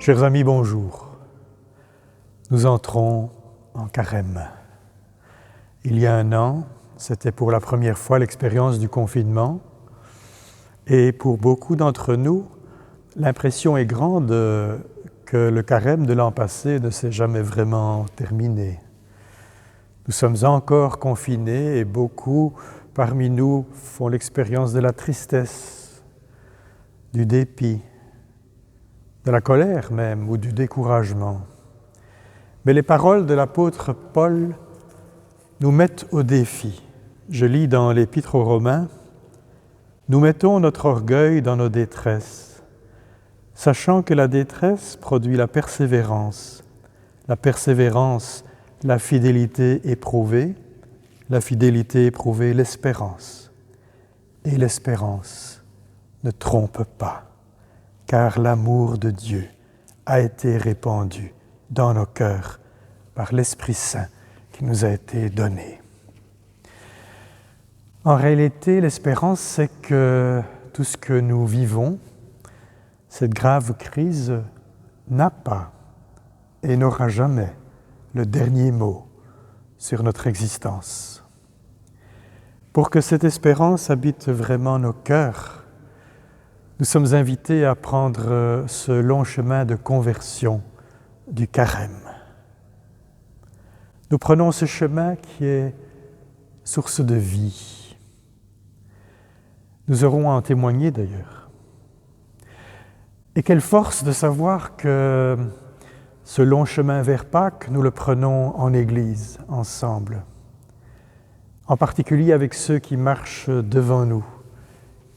Chers amis, bonjour. Nous entrons en carême. Il y a un an, c'était pour la première fois l'expérience du confinement. Et pour beaucoup d'entre nous, l'impression est grande que le carême de l'an passé ne s'est jamais vraiment terminé. Nous sommes encore confinés et beaucoup parmi nous font l'expérience de la tristesse, du dépit, de la colère même ou du découragement. Mais les paroles de l'apôtre Paul nous mettent au défi. Je lis dans l'Épître aux Romains: « Nous mettons notre orgueil dans nos détresses, sachant que la détresse produit la persévérance, la fidélité éprouvée, l'espérance. Et l'espérance ne trompe pas, car l'amour de Dieu a été répandu dans nos cœurs par l'Esprit Saint qui nous a été donné. » En réalité, l'espérance, c'est que tout ce que nous vivons, cette grave crise, n'a pas et n'aura jamais le dernier mot sur notre existence. Pour que cette espérance habite vraiment nos cœurs, nous sommes invités à prendre ce long chemin de conversion du carême. Nous prenons ce chemin qui est source de vie. Nous aurons à en témoigner d'ailleurs. Et quelle force de savoir que ce long chemin vers Pâques, nous le prenons en Église, ensemble. En particulier avec ceux qui marchent devant nous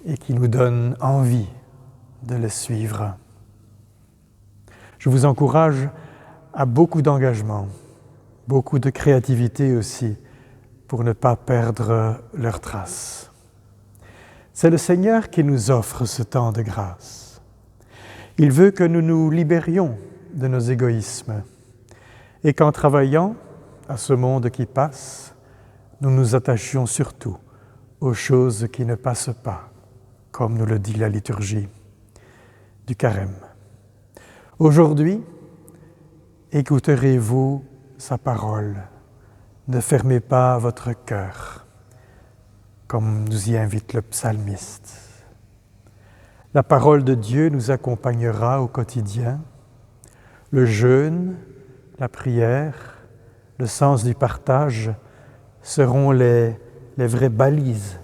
et qui nous donnent envie de les suivre. Je vous encourage à beaucoup d'engagement, beaucoup de créativité aussi, pour ne pas perdre leurs traces. C'est le Seigneur qui nous offre ce temps de grâce. Il veut que nous nous libérions de nos égoïsmes et qu'en travaillant à ce monde qui passe, nous nous attachions surtout aux choses qui ne passent pas, comme nous le dit la liturgie du carême. Aujourd'hui, écouterez-vous sa parole. Ne fermez pas votre cœur, comme nous y invite le psalmiste. La parole de Dieu nous accompagnera au quotidien. Le jeûne, la prière, le sens du partage seront les vraies balises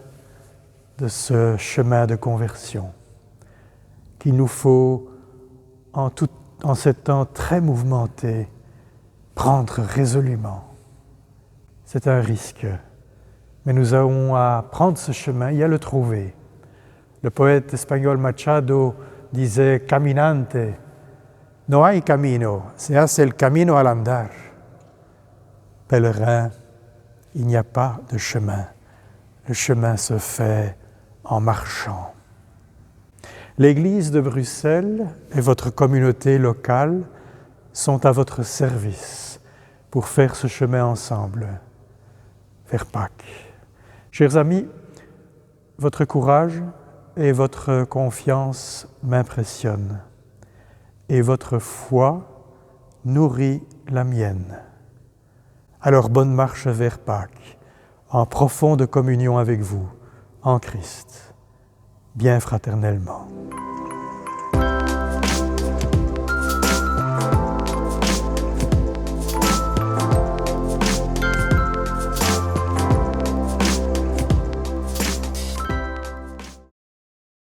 de ce chemin de conversion qu'il nous faut, en ces temps très mouvementés, prendre résolument. C'est un risque, mais nous avons à prendre ce chemin et à le trouver. Le poète espagnol Machado disait « Caminante, no hay camino, se hace el camino al andar ». Pèlerin, il n'y a pas de chemin. Le chemin se fait en marchant. L'Église de Bruxelles et votre communauté locale sont à votre service pour faire ce chemin ensemble vers Pâques. Chers amis, votre courage et votre confiance m'impressionnent et votre foi nourrit la mienne. Alors bonne marche vers Pâques, en profonde communion avec vous, en Christ, bien fraternellement.